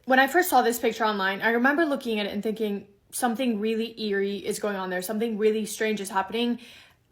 When I first saw this picture online, I remember looking at it and thinking something really eerie is going on there. Something really strange is happening.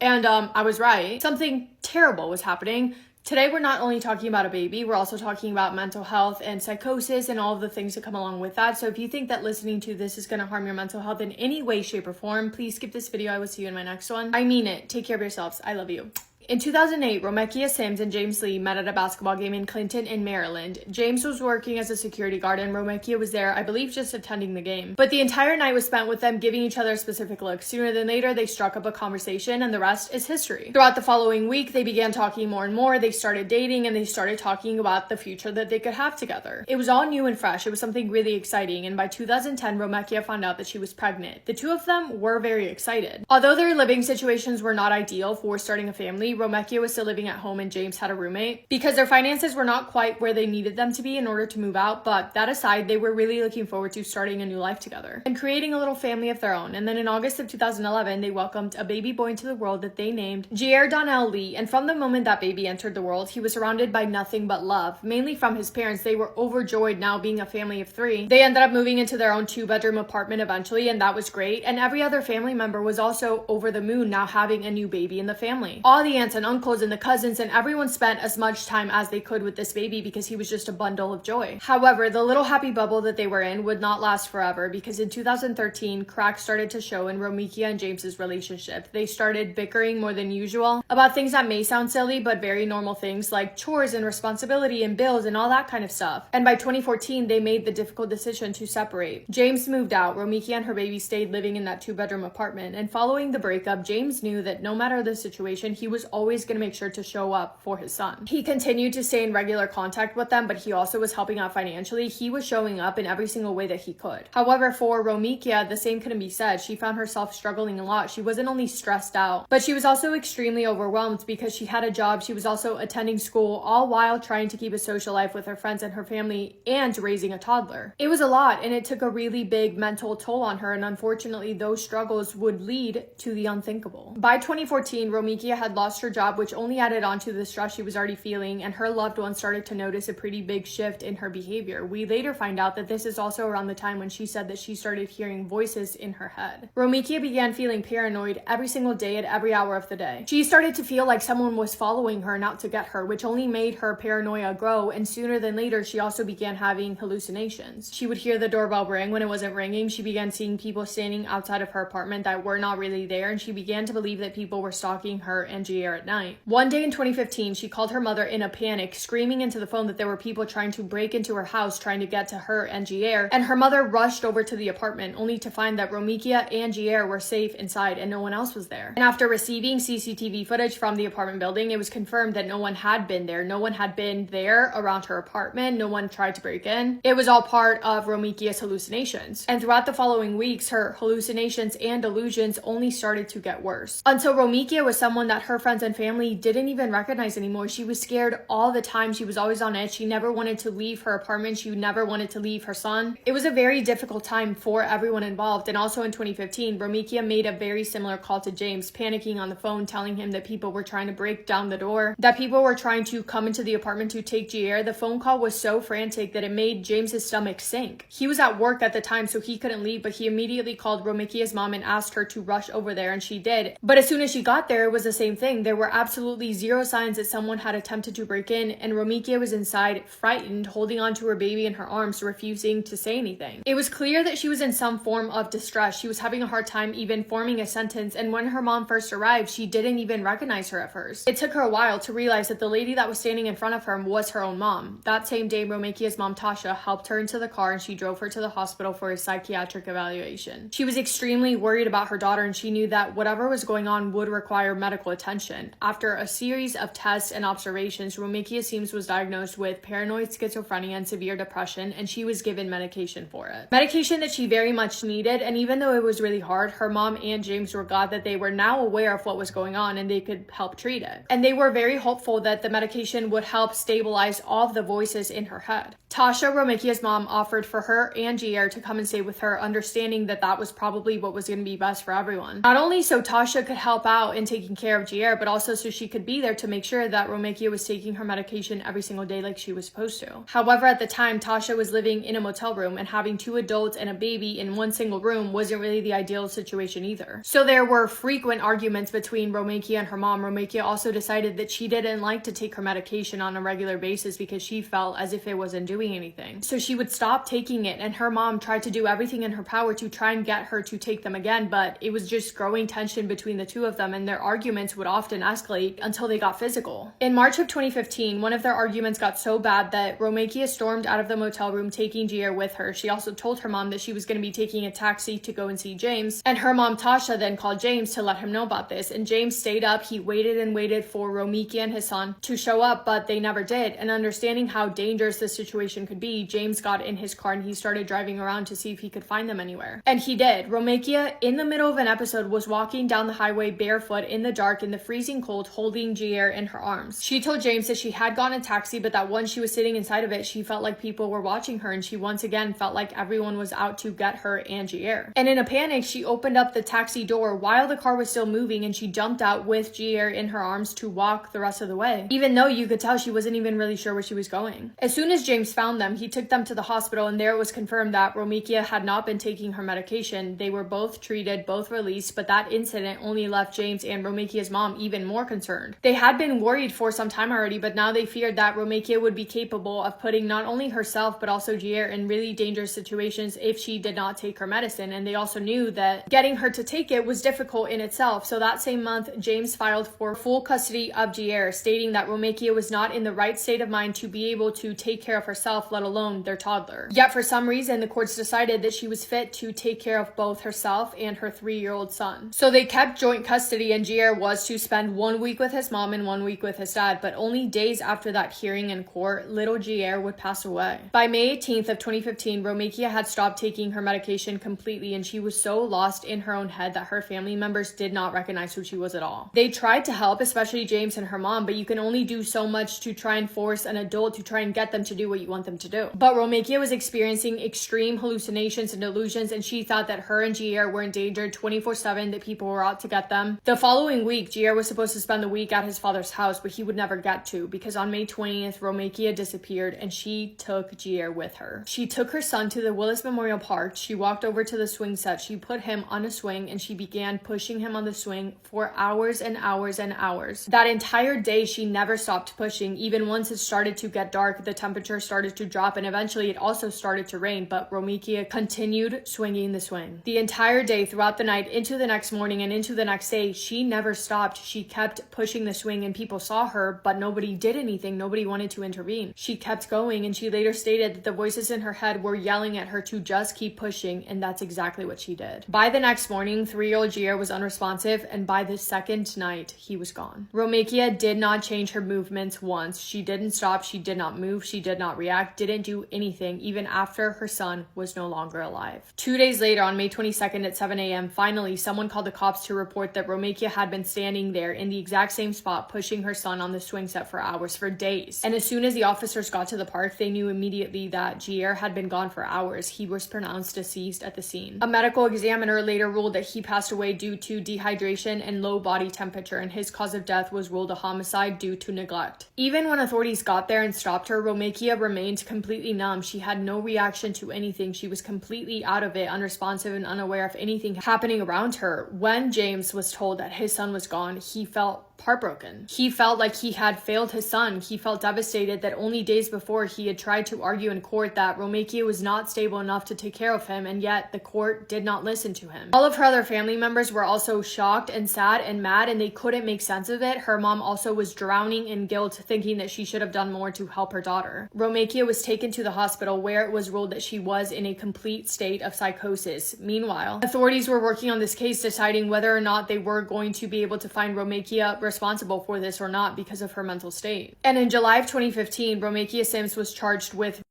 And I was right. Something terrible was happening. Today, we're not only talking about a baby, we're also talking about mental health and psychosis and all of the things that come along with that. So if you think that listening to this is going to harm your mental health in any way, shape, or form, please skip this video. I will see you in my next one. I mean it. Take care of yourselves. I love you. In 2008, Romekia Sims and James Lee met at a basketball game in Clinton in Maryland. James was working as a security guard and Romekia was there, I believe, just attending the game. But the entire night was spent with them giving each other specific looks. Sooner than later, they struck up a conversation and the rest is history. Throughout the following week, they began talking more and more. They started dating and they started talking about the future that they could have together. It was all new and fresh. It was something really exciting. And by 2010, Romekia found out that she was pregnant. The two of them were very excited. Although their living situations were not ideal for starting a family, Romekia was still living at home and James had a roommate because their finances were not quite where they needed them to be in order to move out. But that aside, they were really looking forward to starting a new life together and creating a little family of their own. And then in August of 2011, they welcomed a baby boy into the world that they named Jair Donnell Lee. And from the moment that baby entered the world, he was surrounded by nothing but love, mainly from his parents. They were overjoyed now being a family of three. They ended up moving into their own 2-bedroom apartment eventually, and that was great. And every other family member was also over the moon now having a new baby in the family. All the aunts and uncles and the cousins and everyone spent as much time as they could with this baby because he was just a bundle of joy. However, the little happy bubble that they were in would not last forever because in 2013, cracks started to show in Romekia and James's relationship. They started bickering more than usual about things that may sound silly but very normal things like chores and responsibility and bills and all that kind of stuff. And by 2014, they made the difficult decision to separate. James moved out. Romekia and her baby stayed living in that 2-bedroom apartment. And following the breakup, James knew that no matter the situation, he was always going to make sure to show up for his son. He continued to stay in regular contact with them, but he also was helping out financially. He was showing up in every single way that he could. However, for Romekia, the same couldn't be said. She found herself struggling a lot. She wasn't only stressed out, but she was also extremely overwhelmed because she had a job. She was also attending school, all while trying to keep a social life with her friends and her family and raising a toddler. It was a lot, and it took a really big mental toll on her, and unfortunately, those struggles would lead to the unthinkable. By 2014, Romekia had lost her job, which only added on to the stress she was already feeling, and her loved ones started to notice a pretty big shift in her behavior. We later find out that this is also around the time when she said that she started hearing voices in her head. Romekia began feeling paranoid every single day at every hour of the day. She started to feel like someone was following her and out to get her, which only made her paranoia grow, and sooner than later, she also began having hallucinations. She would hear the doorbell ring when it wasn't ringing. She began seeing people standing outside of her apartment that were not really there, and she began to believe that people were stalking her and Jair at night. One day in 2015, she called her mother in a panic, screaming into the phone that there were people trying to break into her house, trying to get to her and Jair, and her mother rushed over to the apartment, only to find that Romekia and Jair were safe inside and no one else was there. And after receiving CCTV footage from the apartment building, it was confirmed that no one had been there. No one had been there around her apartment. No one tried to break in. It was all part of Romekia's hallucinations. And throughout the following weeks, her hallucinations and delusions only started to get worse. Until Romekia was someone that her friends and family didn't even recognize anymore. She was scared all the time. She was always on edge. She never wanted to leave her apartment. She never wanted to leave her son. It was a very difficult time for everyone involved. And also in 2015, Romekia made a very similar call to James, panicking on the phone, telling him that people were trying to break down the door, that people were trying to come into the apartment to take Jair. The phone call was so frantic that it made James's stomach sink. He was at work at the time, so he couldn't leave, but he immediately called Romekia's mom and asked her to rush over there, and she did. But as soon as she got there, it was the same thing. There were absolutely zero signs that someone had attempted to break in, and Romekia was inside, frightened, holding on to her baby in her arms, refusing to say anything. It was clear that she was in some form of distress. She was having a hard time even forming a sentence, and when her mom first arrived, she didn't even recognize her at first. It took her a while to realize that the lady that was standing in front of her was her own mom. That same day, Romekia's mom, Tasha, helped her into the car and she drove her to the hospital for a psychiatric evaluation. She was extremely worried about her daughter, and she knew that whatever was going on would require medical attention. After a series of tests and observations, Romekia Sims was diagnosed with paranoid schizophrenia and severe depression, and she was given medication for it. Medication that she very much needed, and even though it was really hard, her mom and James were glad that they were now aware of what was going on and they could help treat it. And they were very hopeful that the medication would help stabilize all of the voices in her head. Tasha, Romakia's mom, offered for her and Gier to come and stay with her, understanding that that was probably what was going to be best for everyone. Not only so Tasha could help out in taking care of Gier, but also so she could be there to make sure that Romakia was taking her medication every single day like she was supposed to. However, at the time, Tasha was living in a motel room, and having 2 adults and a baby in one single room wasn't really the ideal situation either. So there were frequent arguments between Romakia and her mom. Romakia also decided that she didn't like to take her medication on a regular basis because she felt as if it wasn't doing anything. So she would stop taking it, and her mom tried to do everything in her power to try and get her to take them again, but it was just growing tension between the two of them, and their arguments would often escalate until they got physical. In March of 2015, one of their arguments got so bad that Romakia stormed out of the motel room, taking Gier with her. She also told her mom that she was going to be taking a taxi to go and see James, and her mom Tasha then called James to let him know about this, and James stayed up. He waited and waited for Romakia and his son to show up, but they never did. And understanding how dangerous the situation could be, James got in his car and he started driving around to see if he could find them anywhere. And he did. Romakia, in the middle of an episode, was walking down the highway barefoot in the dark in the freezing cold, holding Gier in her arms. She told James that she had gotten a taxi, but that once she was sitting inside of it, she felt like people were watching her, and she once again felt like everyone was out to get her and Gier. And in a panic, she opened up the taxi door while the car was still moving, and she jumped out with Gier in her arms to walk the rest of the way, even though you could tell she wasn't even really sure where she was going. As soon as James found them, he took them to the hospital, and there it was confirmed that Romakia had not been taking her medication. They were both treated, both released, but that incident only left James and Romakia's mom even more concerned. They had been worried for some time already, but now they feared that Romakia would be capable of putting not only herself but also Gier in really dangerous situations if she did not take her medicine, and they also knew that getting her to take it was difficult in itself. So that same month, James filed for full custody of Gier, stating that Romakia was not in the right state of mind to be able to take care of herself, let alone their toddler. Yet for some reason, the courts decided that she was fit to take care of both herself and her 3-year-old son. So they kept joint custody, and Gier was to spend 1 week with his mom and 1 week with his dad, but only days after that hearing in court, little Gier would pass away. By May 18th of 2015, Romakia had stopped taking her medication completely, and she was so lost in her own head that her family members did not recognize who she was at all. They tried to help, especially James and her mom, but you can only do so much to try and force an adult to try and get them to do what you want them to do. But Romakia was experiencing extreme hallucinations and delusions, and she thought that her and Gier were endangered 24/7, that people were out to get them. The following week, Gier was supposed to spend the week at his father's house, but he would never get to, because on May 20th, Romakia disappeared, and she took Gier with her. She took her son to the Willis Memorial Park. She walked over to the swing set. She put him on a swing, and she began pushing him on the swing for hours and hours and hours. That entire day, she never stopped pushing. Even once it started to get dark, the temperature started to drop, and eventually it also started to rain, but Romakia continued swinging the swing. The entire day, throughout the night, into the next morning, and into the next day, she never stopped. She kept pushing the swing, and people saw her, but nobody did anything. Nobody wanted to intervene. She kept going, and she later stated that the voices in her head were yelling at her to just keep pushing, and that's exactly what she did. By the next morning, 3-year-old Gier was unresponsive, and by the second night, he was gone. Romakia did not change her movements once. She didn't stop. She did not move. She did not react, didn't do anything, even after her son was no longer alive. 2 days later, on May 22nd at 7 a.m., finally, someone called the cops to report that Romakia had been standing there in the exact same spot, pushing her son on the swing set for hours, for days. And as soon as the officers got to the park, they knew immediately that Gier had been gone for hours. He was pronounced deceased at the scene. A medical examiner later ruled that he passed away due to dehydration and low body temperature, and his cause of death was ruled a homicide due to neglect. Even when authorities got there and stopped her, Romakia remained completely numb. She had no reaction to anything. She was completely out of it, unresponsive and unaware of anything happening around her. When James was told that his son was gone, he felt heartbroken. He felt like he had failed his son. He felt devastated that only days before he had tried to argue in court that Romakia was not stable enough to take care of him, and yet the court did not listen to him. All of her other family members were also shocked and sad and mad, and they couldn't make sense of it. Her mom also was drowning in guilt, thinking that she should have done more to help her daughter. Romakia was taken to the hospital, where it was ruled that she was in a complete state of psychosis. Meanwhile, authorities were working on this case, deciding whether or not they were going to be able to find Romakia responsible for this or not because of her mental state. And in July of 2015, Romakia Sims was charged with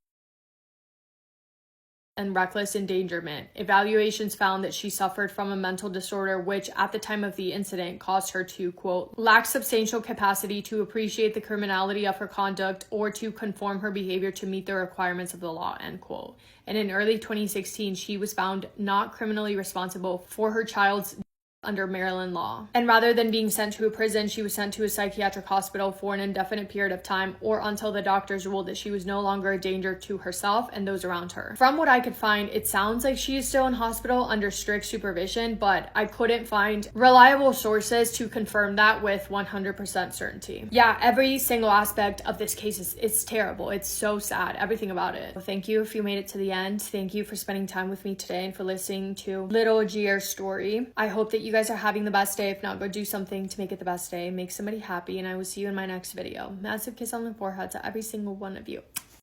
and reckless endangerment. Evaluations found that she suffered from a mental disorder which at the time of the incident caused her to, quote, lack substantial capacity to appreciate the criminality of her conduct or to conform her behavior to meet the requirements of the law, end quote. And in early 2016, she was found not criminally responsible for her child's under Maryland law. And rather than being sent to a prison, she was sent to a psychiatric hospital for an indefinite period of time or until the doctors ruled that she was no longer a danger to herself and those around her. From what I could find, it sounds like she is still in hospital under strict supervision, but I couldn't find reliable sources to confirm that with 100% certainty. Yeah, every single aspect of this case is terrible. It's so sad, everything about it. Thank you if you made it to the end. Thank you for spending time with me today and for listening to little Gier's story. I hope that you guys are having the best day. If not, go do something to make it the best day. Make somebody happy, and I will see you in my next video. Massive kiss on the forehead to every single one of you.